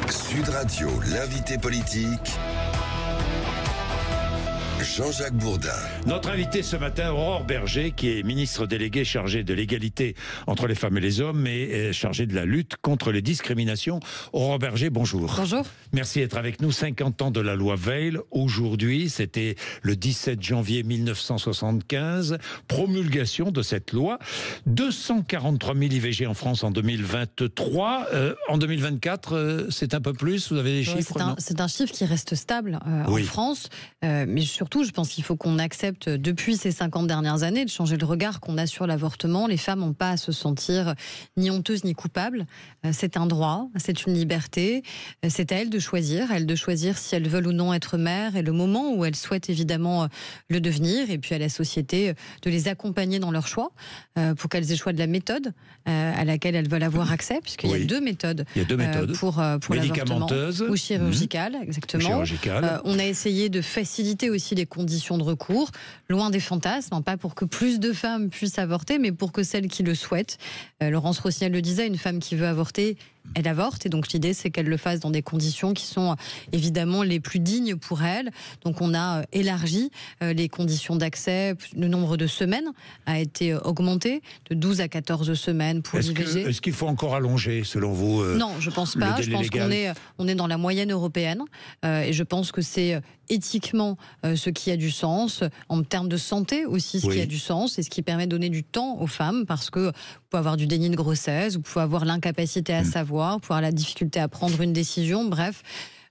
Sud Radio, l'invité politique, Jean-Jacques Bourdin. Notre invité ce matin, Aurore Bergé, qui est ministre déléguée chargée de l'égalité entre les femmes et les hommes et chargée de la lutte contre les discriminations. Aurore Bergé, bonjour. Bonjour. Merci d'être avec nous. 50 ans de la loi Veil. Aujourd'hui, c'était le 17 janvier 1975. Promulgation de cette loi. 243 000 IVG en France en 2023. En 2024, c'est un peu plus. Vous avez des chiffres? C'est un chiffre qui reste stable oui. en France. Mais surtout, je pense qu'il faut qu'on accepte, depuis ces 50 dernières années, de changer le regard qu'on a sur l'avortement. Les femmes n'ont pas à se sentir ni honteuses ni coupables. C'est un droit, c'est une liberté. C'est à elles de choisir si elles veulent ou non être mères et le moment où elles souhaitent évidemment le devenir. Et puis à la société de les accompagner dans leur choix pour qu'elles aient choix de la méthode à laquelle elles veulent avoir accès, puisqu'il y a deux méthodes. Il y a deux méthodes pour l'avortement ou chirurgicale, exactement. On a essayé de faciliter aussi les conditions de recours, loin des fantasmes, pas pour que plus de femmes puissent avorter, mais pour que celles qui le souhaitent. Laurence Rossignol le disait, une femme qui veut avorter, elle avorte, et donc l'idée c'est qu'elle le fasse dans des conditions qui sont évidemment les plus dignes pour elle. Donc on a élargi les conditions d'accès, le nombre de semaines a été augmenté de 12 à 14 semaines pour l'IVG. Est-ce qu'il faut encore allonger selon vous? Non, je pense pas. Je pense qu'on est dans la moyenne européenne et je pense que c'est éthiquement ce qui a du sens, en termes de santé aussi ce qui a du sens, et ce qui permet de donner du temps aux femmes, parce que vous pouvez avoir du déni de grossesse, vous pouvez avoir l'incapacité à savoir, vous pouvez avoir la difficulté à prendre une décision, bref,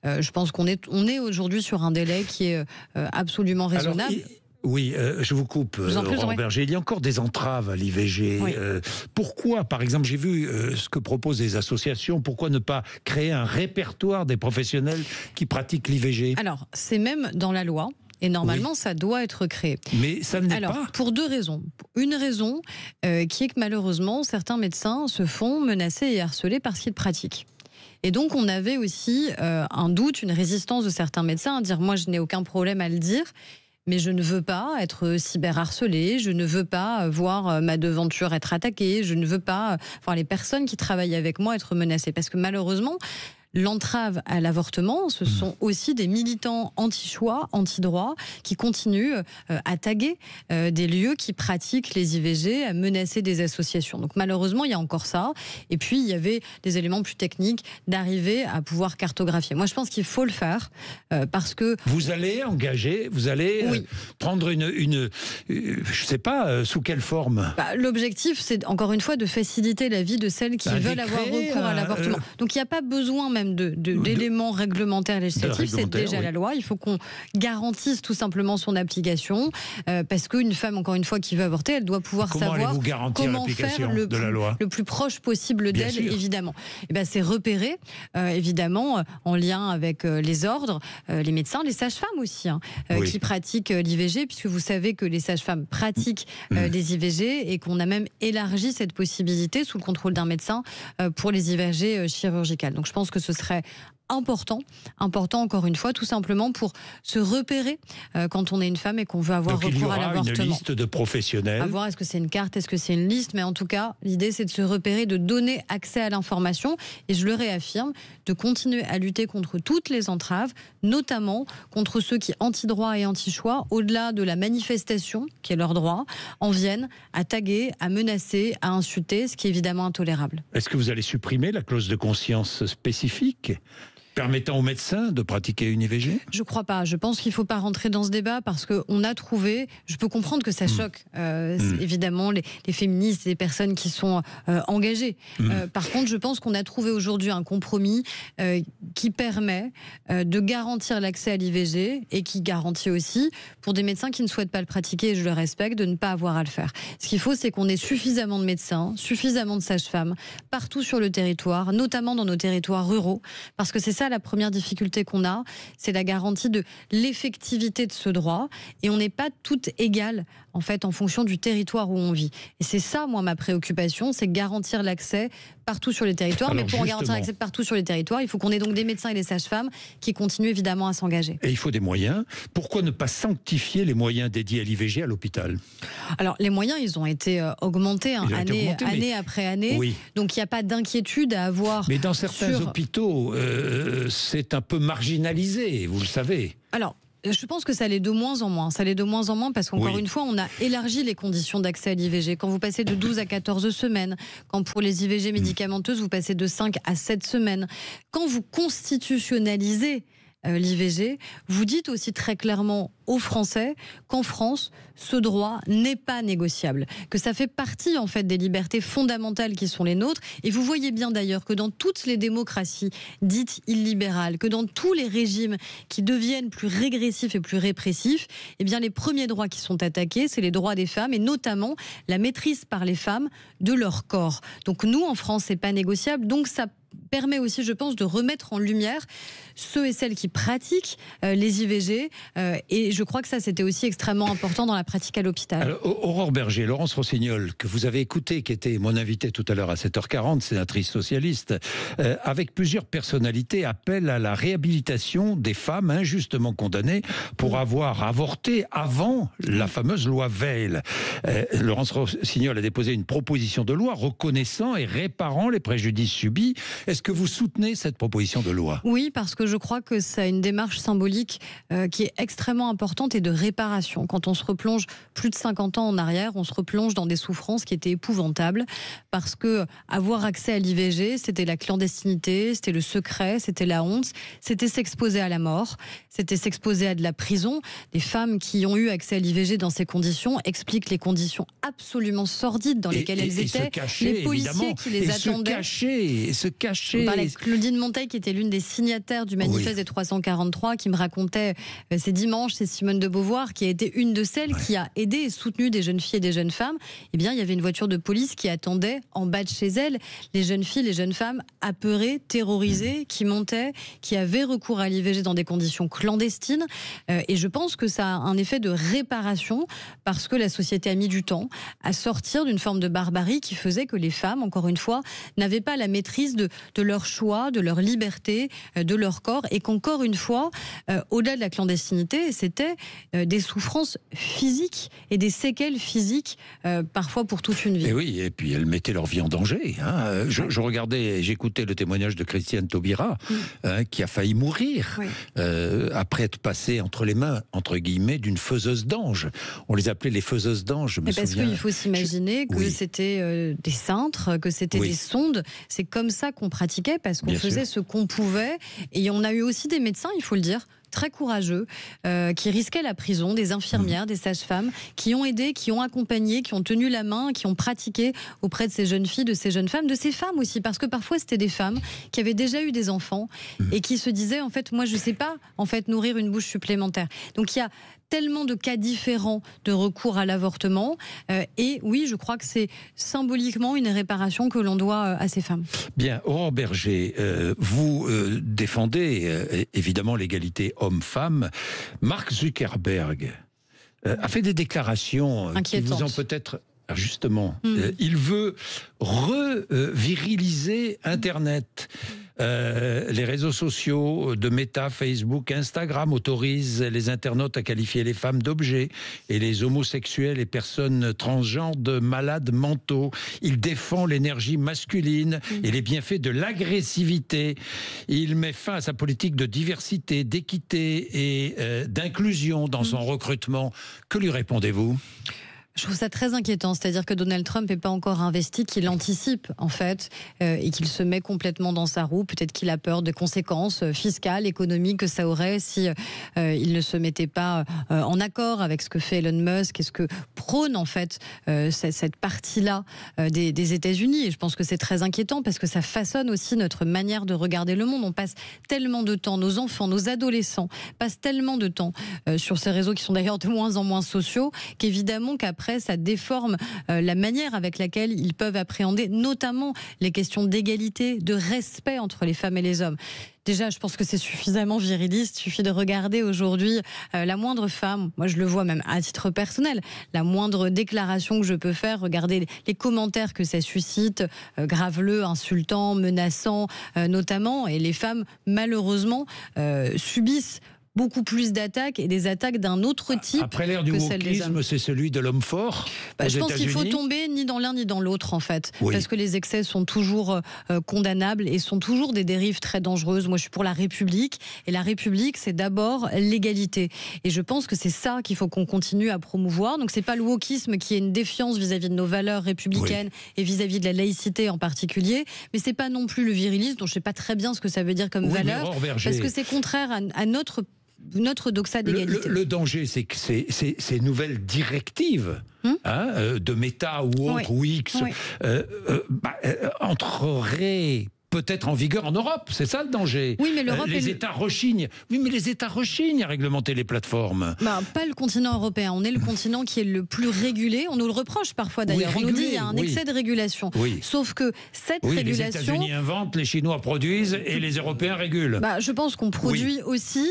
je pense qu'on est aujourd'hui sur un délai qui est absolument raisonnable. Oui, je vous coupe, Aurore Bergé. Il y a encore des entraves à l'IVG. Oui. Pourquoi, par exemple, j'ai vu ce que proposent les associations, pourquoi ne pas créer un répertoire des professionnels qui pratiquent l'IVG? Alors, c'est même dans la loi. Et normalement, ça doit être créé. Mais ça ne l'est pas. Pour deux raisons. Une raison qui est que malheureusement, certains médecins se font menacer et harceler parce qu'ils pratiquent. Et donc, on avait aussi un doute, une résistance de certains médecins à dire « moi, je n'ai aucun problème à le dire ». Mais je ne veux pas être cyberharcelée, je ne veux pas voir ma devanture être attaquée, je ne veux pas voir les personnes qui travaillent avec moi être menacées. Parce que malheureusement, l'entrave à l'avortement, ce sont aussi des militants anti-choix, anti-droit, qui continuent à taguer des lieux qui pratiquent les IVG, à menacer des associations. Donc malheureusement, il y a encore ça. Et puis, il y avait des éléments plus techniques d'arriver à pouvoir cartographier. Moi, je pense qu'il faut le faire parce que... Vous allez engager, vous allez prendre une je sais pas, sous quelle forme? L'objectif, c'est encore une fois de faciliter la vie de celles qui veulent avoir recours à l'avortement. Donc il n'y a pas besoin même d'éléments réglementaires législatifs, c'est déjà la loi. Il faut qu'on garantisse tout simplement son application, parce qu'une femme, encore une fois, qui veut avorter, elle doit pouvoir savoir comment faire le plus proche possible d'elle, évidemment. Et c'est repérer, évidemment, en lien avec les ordres, les médecins, les sages-femmes aussi, qui pratiquent l'IVG, puisque vous savez que les sages-femmes pratiquent les IVG et qu'on a même élargi cette possibilité sous le contrôle d'un médecin pour les IVG chirurgicales. Donc je pense que ce serait important encore une fois, tout simplement pour se repérer quand on est une femme et qu'on veut avoir recours à l'avortement. Une liste de professionnels. À voir, est-ce que c'est une carte, est-ce que c'est une liste, mais en tout cas, l'idée c'est de se repérer, de donner accès à l'information, et je le réaffirme, de continuer à lutter contre toutes les entraves, notamment contre ceux qui, anti-droit et anti-choix, au-delà de la manifestation, qui est leur droit, en viennent à taguer, à menacer, à insulter, ce qui est évidemment intolérable. Est-ce que vous allez supprimer la clause de conscience spécifique permettant aux médecins de pratiquer une IVG? Je ne crois pas. Je pense qu'il ne faut pas rentrer dans ce débat parce qu'on a trouvé... Je peux comprendre que ça choque, évidemment, les féministes et les personnes qui sont engagées. Par contre, je pense qu'on a trouvé aujourd'hui un compromis qui permet de garantir l'accès à l'IVG et qui garantit aussi, pour des médecins qui ne souhaitent pas le pratiquer, et je le respecte, de ne pas avoir à le faire. Ce qu'il faut, c'est qu'on ait suffisamment de médecins, suffisamment de sages-femmes, partout sur le territoire, notamment dans nos territoires ruraux, parce que c'est ça la première difficulté qu'on a, c'est la garantie de l'effectivité de ce droit, et on n'est pas toutes égales en fait en fonction du territoire où on vit. Et c'est ça, moi, ma préoccupation, c'est garantir l'accès partout sur les territoires. Alors mais pour garantir l'accès partout sur les territoires, il faut qu'on ait donc des médecins et des sages-femmes qui continuent évidemment à s'engager. Et il faut des moyens. Pourquoi ne pas sanctifier les moyens dédiés à l'IVG à l'hôpital? Alors, les moyens, ils ont été augmentés, année après année. Oui. Donc, il n'y a pas d'inquiétude à avoir. Mais dans certains hôpitaux, c'est un peu marginalisé, vous le savez. Alors, je pense que ça l'est de moins en moins. Ça l'est de moins en moins parce qu'encore une fois, on a élargi les conditions d'accès à l'IVG. Quand vous passez de 12 à 14 semaines, quand pour les IVG médicamenteuses, vous passez de 5 à 7 semaines, quand vous constitutionnalisez l'IVG, vous dites aussi très clairement aux Français qu'en France, ce droit n'est pas négociable, que ça fait partie en fait des libertés fondamentales qui sont les nôtres. Et vous voyez bien d'ailleurs que dans toutes les démocraties dites illibérales, que dans tous les régimes qui deviennent plus régressifs et plus répressifs, eh bien les premiers droits qui sont attaqués, c'est les droits des femmes et notamment la maîtrise par les femmes de leur corps. Donc nous, en France, c'est pas négociable. Donc ça permet aussi, je pense, de remettre en lumière ceux et celles qui pratiquent les IVG. Et je crois que ça, c'était aussi extrêmement important dans la pratique à l'hôpital. Alors, Aurore Berger, Laurence Rossignol, que vous avez écouté, qui était mon invitée tout à l'heure à 7h40, sénatrice socialiste, avec plusieurs personnalités, appelle à la réhabilitation des femmes injustement condamnées pour avoir avorté avant la fameuse loi Veil. Laurence Rossignol a déposé une proposition de loi reconnaissant et réparant les préjudices subis. Est-ce que vous soutenez cette proposition de loi? Oui, parce que je crois que c'est une démarche symbolique qui est extrêmement importante et de réparation. Quand on se replonge plus de 50 ans en arrière, on se replonge dans des souffrances qui étaient épouvantables parce que avoir accès à l'IVG, c'était la clandestinité, c'était le secret, c'était la honte, c'était s'exposer à la mort, c'était s'exposer à de la prison. Les femmes qui ont eu accès à l'IVG dans ces conditions expliquent les conditions absolument sordides dans lesquelles elles étaient, les policiers qui les attendaient. Se cacher. Claudine Monteil, qui était l'une des signataires du manifeste des 343, qui me racontait ces dimanches, c'est Simone de Beauvoir, qui a été une de celles qui a aidé et soutenu des jeunes filles et des jeunes femmes. Eh bien, il y avait une voiture de police qui attendait en bas de chez elle les jeunes filles, les jeunes femmes apeurées, terrorisées, qui montaient, qui avaient recours à l'IVG dans des conditions clandestines. Et je pense que ça a un effet de réparation parce que la société a mis du temps à sortir d'une forme de barbarie qui faisait que les femmes, encore une fois, n'avaient pas la maîtrise de leur choix, de leur liberté, de leur corps, et qu'encore une fois, au-delà de la clandestinité, c'était des souffrances physiques et des séquelles physiques, parfois pour toute une vie. Et oui, et puis elles mettaient leur vie en danger. Hein. Je regardais, j'écoutais le témoignage de Christiane Taubira, qui a failli mourir après être passée entre les mains, entre guillemets, d'une faiseuse d'anges. On les appelait les faiseuses d'anges, je me souviens. Parce qu'il faut s'imaginer que c'était des cintres, que c'était des sondes. C'est comme ça qu'on pratiquait, parce qu'on faisait ce qu'on pouvait. Et on a eu aussi des médecins, il faut le dire, très courageux, qui risquaient la prison, des infirmières, des sages-femmes, qui ont aidé, qui ont accompagné, qui ont tenu la main, qui ont pratiqué auprès de ces jeunes filles, de ces jeunes femmes, de ces femmes aussi, parce que parfois c'était des femmes qui avaient déjà eu des enfants et qui se disaient, en fait, moi je sais pas, en fait, nourrir une bouche supplémentaire. Donc il y a tellement de cas différents de recours à l'avortement. Et oui, je crois que c'est symboliquement une réparation que l'on doit à ces femmes. Bien, Aurore Berger, vous défendez évidemment l'égalité homme-femme. Mark Zuckerberg a fait des déclarations qui vous ont peut-être... Justement, il veut reviriliser Internet. Les réseaux sociaux de Meta, Facebook, Instagram autorisent les internautes à qualifier les femmes d'objets et les homosexuels et personnes transgenres de malades mentaux. Il défend l'énergie masculine et les bienfaits de l'agressivité. Il met fin à sa politique de diversité, d'équité et d'inclusion dans son recrutement. Que lui répondez-vous ? Je trouve ça très inquiétant, c'est-à-dire que Donald Trump n'est pas encore investi, qu'il anticipe en fait et qu'il se met complètement dans sa roue. Peut-être qu'il a peur des conséquences fiscales, économiques que ça aurait si il ne se mettait pas en accord avec ce que fait Elon Musk et ce que prône en fait cette partie-là des États-Unis. Et je pense que c'est très inquiétant parce que ça façonne aussi notre manière de regarder le monde. On passe tellement de temps, nos enfants, nos adolescents passent tellement de temps sur ces réseaux qui sont d'ailleurs de moins en moins sociaux, qu'évidemment qu'après après, ça déforme la manière avec laquelle ils peuvent appréhender notamment les questions d'égalité, de respect entre les femmes et les hommes. Déjà, je pense que c'est suffisamment viriliste. Il suffit de regarder aujourd'hui la moindre femme, moi je le vois même à titre personnel, la moindre déclaration que je peux faire, regardez les commentaires que ça suscite, graveleux, insultants, menaçants notamment. Et les femmes, malheureusement, subissent beaucoup plus d'attaques et des attaques d'un autre type. Après l'ère du wokisme, c'est celui de l'homme fort. Je pense qu'il faut tomber ni dans l'un ni dans l'autre en fait, parce que les excès sont toujours condamnables et sont toujours des dérives très dangereuses. Moi je suis pour la République et la République c'est d'abord l'égalité et je pense que c'est ça qu'il faut qu'on continue à promouvoir. Donc c'est pas le wokisme qui est une défiance vis-à-vis de nos valeurs républicaines et vis-à-vis de la laïcité en particulier, mais c'est pas non plus le virilisme dont je sais pas très bien ce que ça veut dire comme valeur, parce que c'est contraire à notre doxa d'égalité. Le danger, c'est que ces nouvelles directives de Meta ou autre, ou X, entreraient peut-être en vigueur en Europe, c'est ça le danger. Oui, mais l'Europe les États rechignent. Oui, mais les États rechignent à réglementer les plateformes. Pas le continent européen. On est le continent qui est le plus régulé. On nous le reproche parfois d'ailleurs. On nous dit qu'il y a un excès de régulation. Sauf que cette régulation... Les États-Unis inventent, les Chinois produisent et les Européens régulent. Je pense qu'on produit aussi,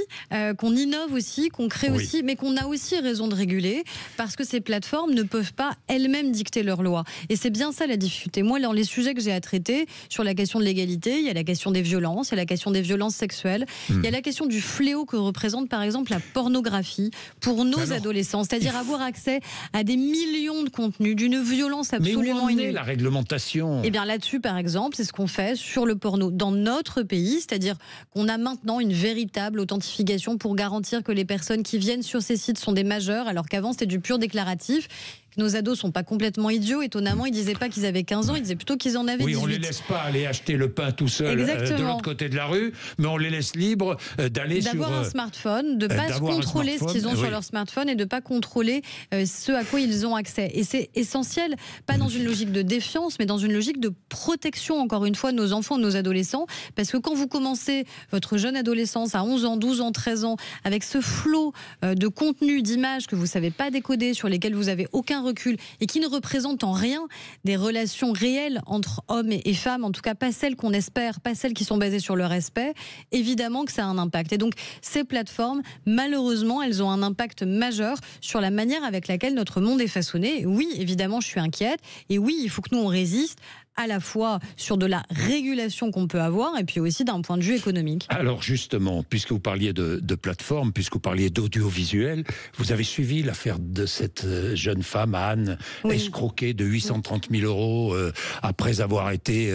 qu'on innove aussi, qu'on crée aussi, mais qu'on a aussi raison de réguler parce que ces plateformes ne peuvent pas elles-mêmes dicter leurs lois. Et c'est bien ça la difficulté. Moi, dans les sujets que j'ai à traiter sur la question de l'égalité, il y a la question des violences, il y a la question des violences sexuelles, il y a la question du fléau que représente par exemple la pornographie pour nos adolescents, c'est-à-dire avoir accès à des millions de contenus d'une violence absolument inouïe. Mais où en est la réglementation ? Eh bien là-dessus par exemple, c'est ce qu'on fait sur le porno dans notre pays, c'est-à-dire qu'on a maintenant une véritable authentification pour garantir que les personnes qui viennent sur ces sites sont des majeurs, alors qu'avant c'était du pur déclaratif. Nos ados sont pas complètement idiots. Étonnamment, ils disaient pas qu'ils avaient 15 ans, ils disaient plutôt qu'ils en avaient 18. Oui, on les laisse pas aller acheter le pain tout seul de l'autre côté de la rue, mais on les laisse libres d'avoir un smartphone, de pas contrôler ce qu'ils ont sur leur smartphone et de pas contrôler ce à quoi ils ont accès. Et c'est essentiel, pas dans une logique de défiance, mais dans une logique de protection, encore une fois, de nos enfants, de nos adolescents. Parce que quand vous commencez votre jeune adolescence à 11 ans, 12 ans, 13 ans, avec ce flot de contenu, d'images que vous savez pas décoder, sur lesquels vous avez aucun recul et qui ne représentent en rien des relations réelles entre hommes et femmes, en tout cas pas celles qu'on espère, pas celles qui sont basées sur le respect, évidemment que ça a un impact. Et donc ces plateformes, malheureusement, elles ont un impact majeur sur la manière avec laquelle notre monde est façonné. Et oui, évidemment, je suis inquiète. Et oui, il faut que nous, on résiste à la fois sur de la régulation qu'on peut avoir et puis aussi d'un point de vue économique. Alors justement, puisque vous parliez de plateforme, puisque vous parliez d'audiovisuel, vous avez suivi l'affaire de cette jeune femme, Anne, escroquée de 830 000 euros après avoir été...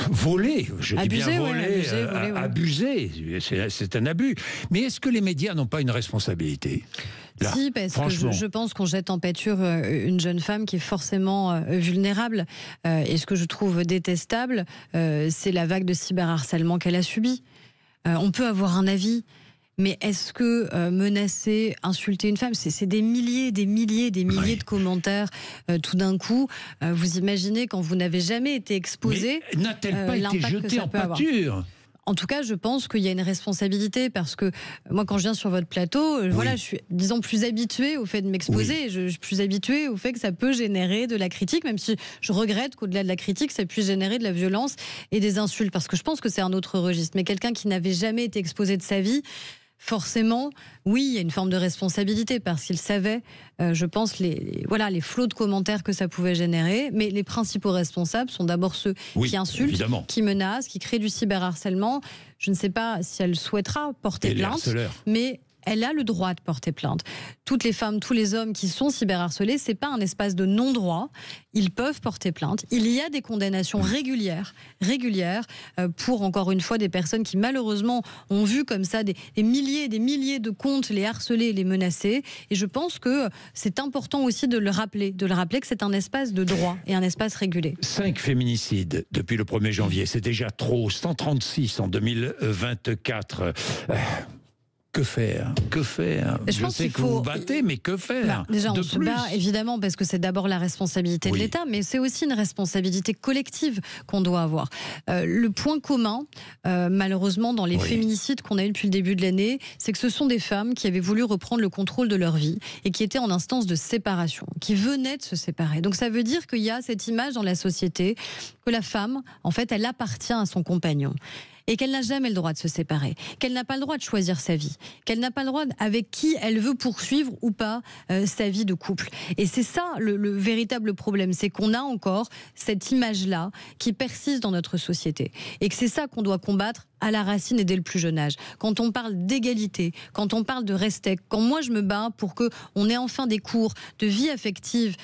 volé, je dis bien volé, abusé, c'est un abus. Mais est-ce que les médias n'ont pas une responsabilité ? Là, si, parce que je pense qu'on jette en pâture une jeune femme qui est forcément vulnérable. Et ce que je trouve détestable, c'est la vague de cyberharcèlement qu'elle a subi. On peut avoir un avis, mais est-ce que menacer, insulter une femme, c'est des milliers de commentaires tout d'un coup. Vous imaginez quand vous n'avez jamais été exposé, mais n'a-t-elle pas été jetée en pâture ? En tout cas, je pense qu'il y a une responsabilité parce que moi, quand je viens sur votre plateau, je suis, disons, plus habituée au fait de m'exposer. Je suis plus habituée au fait que ça peut générer de la critique, même si je regrette qu'au-delà de la critique, ça puisse générer de la violence et des insultes, parce que je pense que c'est un autre registre. Mais quelqu'un qui n'avait jamais été exposé de sa vie, forcément, oui, il y a une forme de responsabilité parce qu'il savait, je pense, les flots de commentaires que ça pouvait générer. Mais les principaux responsables sont d'abord ceux qui insultent, évidemment, qui menacent, qui créent du cyberharcèlement. Je ne sais pas si elle souhaitera porter plainte, mais elle a le droit de porter plainte. Toutes les femmes, tous les hommes qui sont cyberharcelés, c'est pas un espace de non-droit. Ils peuvent porter plainte. Il y a des condamnations régulières pour, encore une fois, des personnes qui malheureusement ont vu comme ça des milliers et des milliers de comptes les harceler, les menacer. Et je pense que c'est important aussi de le rappeler que c'est un espace de droit et un espace régulé. 5 féminicides depuis le 1er janvier, c'est déjà trop. 136 en 2024. Que faire? Que faire? Je sais que vous vous battez, mais que faire? Déjà, on se bat évidemment parce que c'est d'abord la responsabilité de l'État, mais c'est aussi une responsabilité collective qu'on doit avoir. Le point commun, malheureusement, dans les féminicides qu'on a eu depuis le début de l'année, c'est que ce sont des femmes qui avaient voulu reprendre le contrôle de leur vie et qui étaient en instance de séparation, qui venaient de se séparer. Donc ça veut dire qu'il y a cette image dans la société que la femme, en fait, elle appartient à son compagnon. Et qu'elle n'a jamais le droit de se séparer, qu'elle n'a pas le droit de choisir sa vie, qu'elle n'a pas le droit avec qui elle veut poursuivre ou pas sa vie de couple. Et c'est ça le véritable problème, c'est qu'on a encore cette image-là qui persiste dans notre société. Et que c'est ça qu'on doit combattre à la racine et dès le plus jeune âge. Quand on parle d'égalité, quand on parle de respect, quand moi je me bats pour qu'on ait enfin des cours de vie affective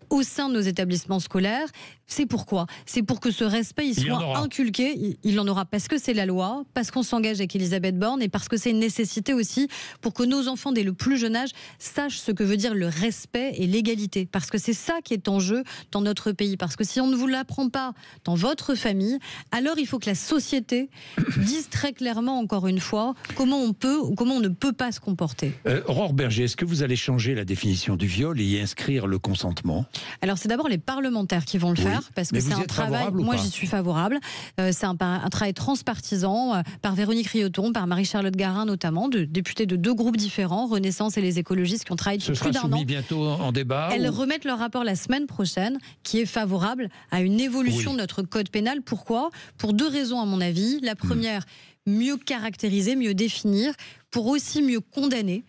au sein de nos établissements scolaires, c'est pourquoi? C'est pour que ce respect il soit inculqué. Il en aura parce que c'est la loi, parce qu'on s'engage avec Elisabeth Borne et parce que c'est une nécessité aussi pour que nos enfants, dès le plus jeune âge, sachent ce que veut dire le respect et l'égalité. Parce que c'est ça qui est en jeu dans notre pays. Parce que si on ne vous l'apprend pas dans votre famille, alors il faut que la société dise très clairement, encore une fois, comment on peut ou comment on ne peut pas se comporter. Aurore Berger, est-ce que vous allez changer la définition du viol et y inscrire le consentement? Alors c'est d'abord les parlementaires qui vont le faire, parce que c'est un travail, moi j'y suis favorable, c'est un travail transpartisan par Véronique Rioton, par Marie-Charlotte Garin notamment, députés de deux groupes différents, Renaissance et les écologistes qui ont travaillé depuis plus d'un an. Ce sera soumis bientôt en débat? Elles remettent leur rapport la semaine prochaine, qui est favorable à une évolution de notre code pénal. Pourquoi? Pour deux raisons à mon avis. La première, mieux caractériser, mieux définir, pour aussi mieux condamner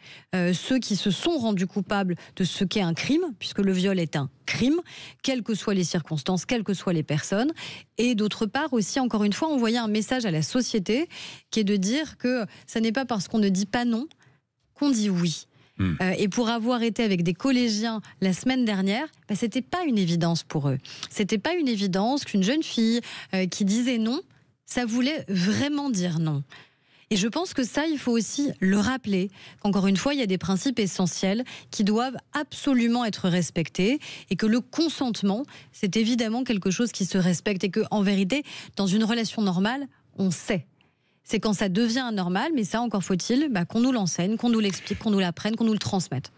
ceux qui se sont rendus coupables de ce qu'est un crime, puisque le viol est un crime, quelles que soient les circonstances, quelles que soient les personnes. Et d'autre part aussi, encore une fois, envoyer un message à la société qui est de dire que ça n'est pas parce qu'on ne dit pas non qu'on dit oui. Et pour avoir été avec des collégiens la semaine dernière, c'était pas une évidence pour eux. C'était pas une évidence qu'une jeune fille qui disait non, ça voulait vraiment dire non. Et je pense que ça, il faut aussi le rappeler, qu'encore une fois, il y a des principes essentiels qui doivent absolument être respectés et que le consentement, c'est évidemment quelque chose qui se respecte et que, en vérité, dans une relation normale, on sait. C'est quand ça devient anormal, mais ça, encore faut-il qu'on nous l'enseigne, qu'on nous l'explique, qu'on nous l'apprenne, qu'on nous le transmette.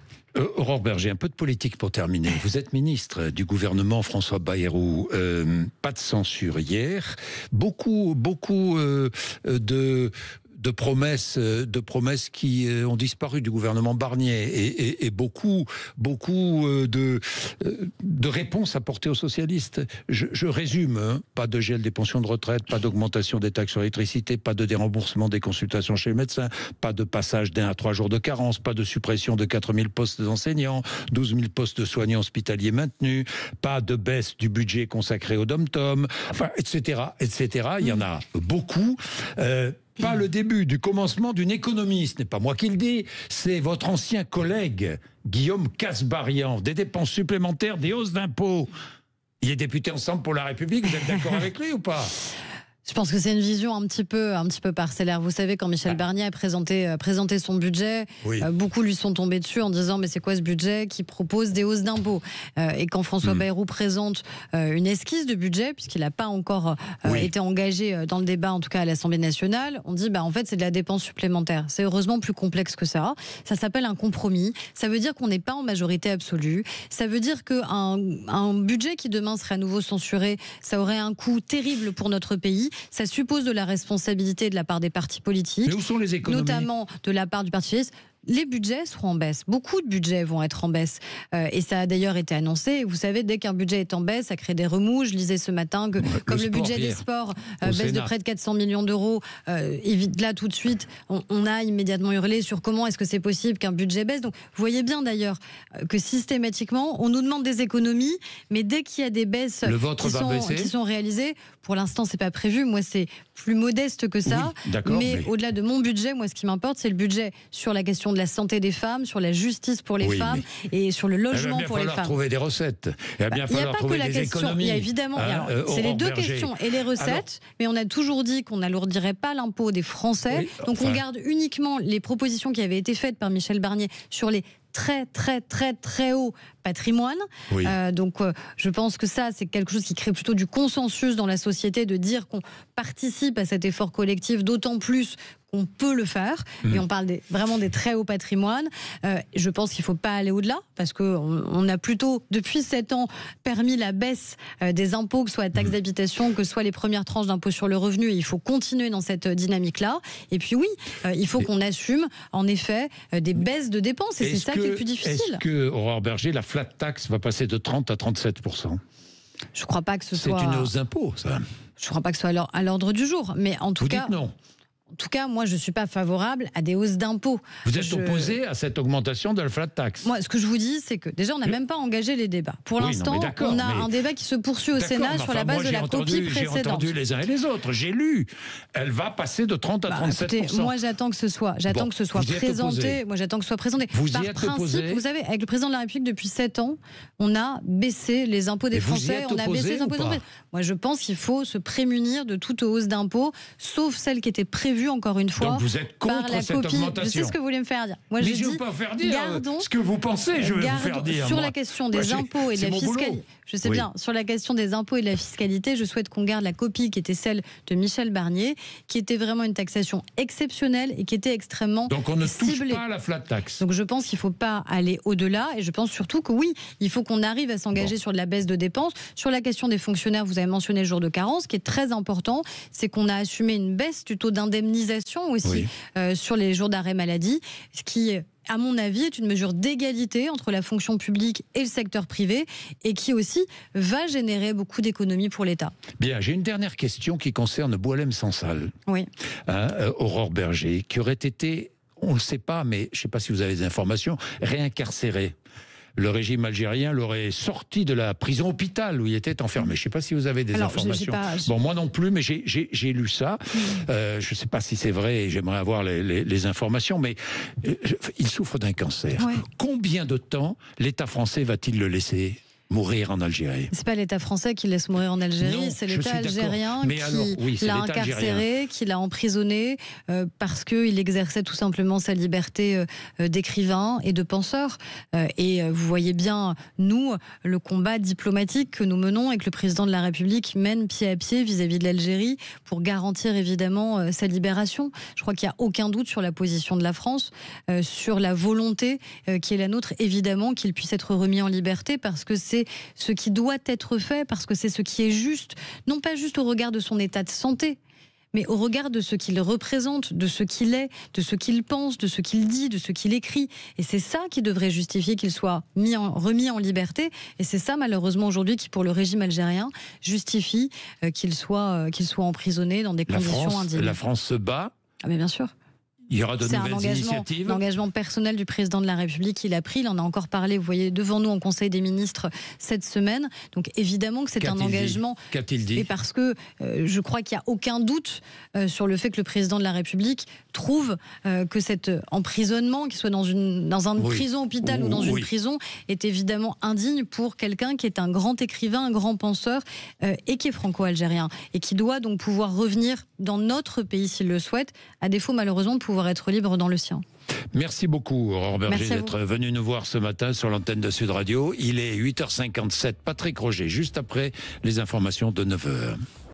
Aurore Berger, un peu de politique pour terminer. Vous êtes ministre du gouvernement François Bayrou. Pas de censure hier. Beaucoup de promesses qui ont disparu du gouvernement Barnier et beaucoup de réponses apportées aux socialistes. Je résume, pas de gel des pensions de retraite, pas d'augmentation des taxes sur l'électricité, pas de déremboursement des consultations chez le médecin, pas de passage d'1 à 3 jours de carence, pas de suppression de 4000 postes d'enseignants, 12 000 postes de soignants hospitaliers maintenus, pas de baisse du budget consacré au DOM-TOM, enfin, etc. Il y en a beaucoup. Pas le début du commencement d'une économie, ce n'est pas moi qui le dis, c'est votre ancien collègue Guillaume Kasbarian, des dépenses supplémentaires, des hausses d'impôts. Il est député Ensemble pour la République, vous êtes d'accord avec lui ou pas ? Je pense que c'est une vision un petit peu parcellaire. Vous savez, quand Michel Barnier a présenté son budget, beaucoup lui sont tombés dessus en disant mais c'est quoi ce budget qui propose des hausses d'impôts et quand François Bayrou présente une esquisse de budget, puisqu'il n'a pas encore été engagé dans le débat, en tout cas à l'Assemblée nationale, on dit en fait c'est de la dépense supplémentaire. C'est heureusement plus complexe que ça. Ça s'appelle un compromis. Ça veut dire qu'on n'est pas en majorité absolue. Ça veut dire qu'un budget qui demain serait à nouveau censuré, ça aurait un coût terrible pour notre pays. Ça suppose de la responsabilité de la part des partis politiques. Mais où sont les économies ? Notamment de la part du Parti socialiste. Les budgets seront en baisse. Beaucoup de budgets vont être en baisse. Et ça a d'ailleurs été annoncé. Vous savez, dès qu'un budget est en baisse, ça crée des remous. Je lisais ce matin que, comme le budget des sports baisse de près de 400 millions d'euros, là, tout de suite, on a immédiatement hurlé sur comment est-ce que c'est possible qu'un budget baisse. Donc, vous voyez bien d'ailleurs que systématiquement, on nous demande des économies, mais dès qu'il y a des baisses qui sont réalisées, pour l'instant, c'est pas prévu. Moi, c'est plus modeste que ça. Mais au-delà de mon budget, moi, ce qui m'importe, c'est le budget sur la question de la santé des femmes, sur la justice pour les femmes et sur le logement pour les femmes. Il va bien falloir trouver des recettes. Il va bien falloir trouver des économies. Il y a évidemment, c'est les deux questions et les recettes, mais on a toujours dit qu'on n'alourdirait pas l'impôt des Français. Donc on garde uniquement les propositions qui avaient été faites par Michel Barnier sur les très hauts patrimoine. Oui. Donc je pense que ça, c'est quelque chose qui crée plutôt du consensus dans la société, de dire qu'on participe à cet effort collectif, d'autant plus qu'on peut le faire. Et on parle vraiment des très hauts patrimoines. Je pense qu'il ne faut pas aller au-delà, parce qu'on a plutôt, depuis 7 ans, permis la baisse des impôts, que ce soit la taxe d'habitation, que ce soit les premières tranches d'impôt sur le revenu. Et il faut continuer dans cette dynamique-là. Et puis oui, il faut qu'on assume, en effet, des baisses de dépenses. Et c'est ça qui est le plus difficile. Est-ce que, Aurore Berger, la flat tax va passer de 30 à 37%? Je ne crois pas que ce soit... C'est une hausse d'impôt, ça. Je ne crois pas que ce soit à l'ordre du jour. Mais en tout Vous cas... dites non. En tout cas, moi, je ne suis pas favorable à des hausses d'impôts. Vous êtes opposé à cette augmentation de la flat tax? Moi, ce que je vous dis, c'est que déjà, on n'a même pas engagé les débats. Pour l'instant, on a un débat qui se poursuit au Sénat sur la base de la copie précédente. J'ai entendu les uns et les autres. J'ai lu. Elle va passer de 30 à 37%. Écoutez, moi, j'attends que ce soit présenté. Moi, j'attends que ce soit présenté. Par principe, vous savez, avec le président de la République, depuis 7 ans, on a baissé les impôts des Français. On a baissé les impôts des Français. Moi, je pense qu'il faut se prémunir de toute hausse d'impôts, sauf celle qui était prévue, encore une fois. Donc vous êtes contre cette augmentation? Je sais ce que vous voulez me faire dire. Moi, mais je ne veux pas faire dire ce que vous pensez, je vais vous faire dire. Sur la question des impôts et de la fiscalité, je sais bien, sur la question des impôts et de la fiscalité, je souhaite qu'on garde la copie qui était celle de Michel Barnier, qui était vraiment une taxation exceptionnelle et qui était extrêmement ciblée. Donc on ne touche pas à la flat tax. Donc je pense qu'il ne faut pas aller au-delà, et je pense surtout que oui, il faut qu'on arrive à s'engager sur de la baisse de dépenses. Sur la question des fonctionnaires, vous avez mentionné le jour de carence, ce qui est très important, c'est qu'on a assumé une baisse du taux d'indemnisation aussi sur les jours d'arrêt maladie, ce qui, à mon avis, est une mesure d'égalité entre la fonction publique et le secteur privé, et qui aussi va générer beaucoup d'économies pour l'État. Bien, j'ai une dernière question qui concerne Boualem-Sansal. Oui. Aurore Berger, qui aurait été, on ne le sait pas, mais je ne sais pas si vous avez des informations, réincarcéré. Le régime algérien l'aurait sorti de la prison hôpital où il était enfermé. Je ne sais pas si vous avez des informations. Bon, moi non plus, mais j'ai lu ça. Je ne sais pas si c'est vrai et j'aimerais avoir les informations, mais il souffre d'un cancer. Ouais. Combien de temps l'État français va-t-il le laisser mourir en Algérie? C'est pas l'État français qui laisse mourir en Algérie, c'est l'État algérien qui l'a incarcéré, qui l'a emprisonné parce qu'il exerçait tout simplement sa liberté d'écrivain et de penseur. Et vous voyez bien, nous, le combat diplomatique que nous menons et que le président de la République mène pied à pied vis-à-vis de l'Algérie pour garantir évidemment sa libération. Je crois qu'il n'y a aucun doute sur la position de la France, sur la volonté qui est la nôtre, évidemment, qu'il puisse être remis en liberté, parce que c'est ce qui doit être fait, parce que c'est ce qui est juste, non pas juste au regard de son état de santé, mais au regard de ce qu'il représente, de ce qu'il est, de ce qu'il pense, de ce qu'il dit, de ce qu'il écrit. Et c'est ça qui devrait justifier qu'il soit remis en liberté. Et c'est ça, malheureusement, aujourd'hui, qui, pour le régime algérien, justifie qu'il soit emprisonné dans des conditions indignes. La France se bat. Ah mais bien sûr. Il y aura de nouvelles initiatives. C'est un engagement personnel du président de la République qu'il a pris. Il en a encore parlé, vous voyez, devant nous en Conseil des ministres cette semaine. Donc évidemment que c'est un engagement. Qu'a-t-il dit? Et parce que je crois qu'il n'y a aucun doute sur le fait que le président de la République trouve que cet emprisonnement, qu'il soit dans un prison-hôpital ou dans une prison, est évidemment indigne pour quelqu'un qui est un grand écrivain, un grand penseur et qui est franco-algérien. Et qui doit donc pouvoir revenir dans notre pays s'il le souhaite, à défaut malheureusement de pouvoir être libre dans le sien. Merci beaucoup, Aurore Berger, d'être venue nous voir ce matin sur l'antenne de Sud Radio. Il est 8h57. Patrick Roger, juste après les informations de 9h.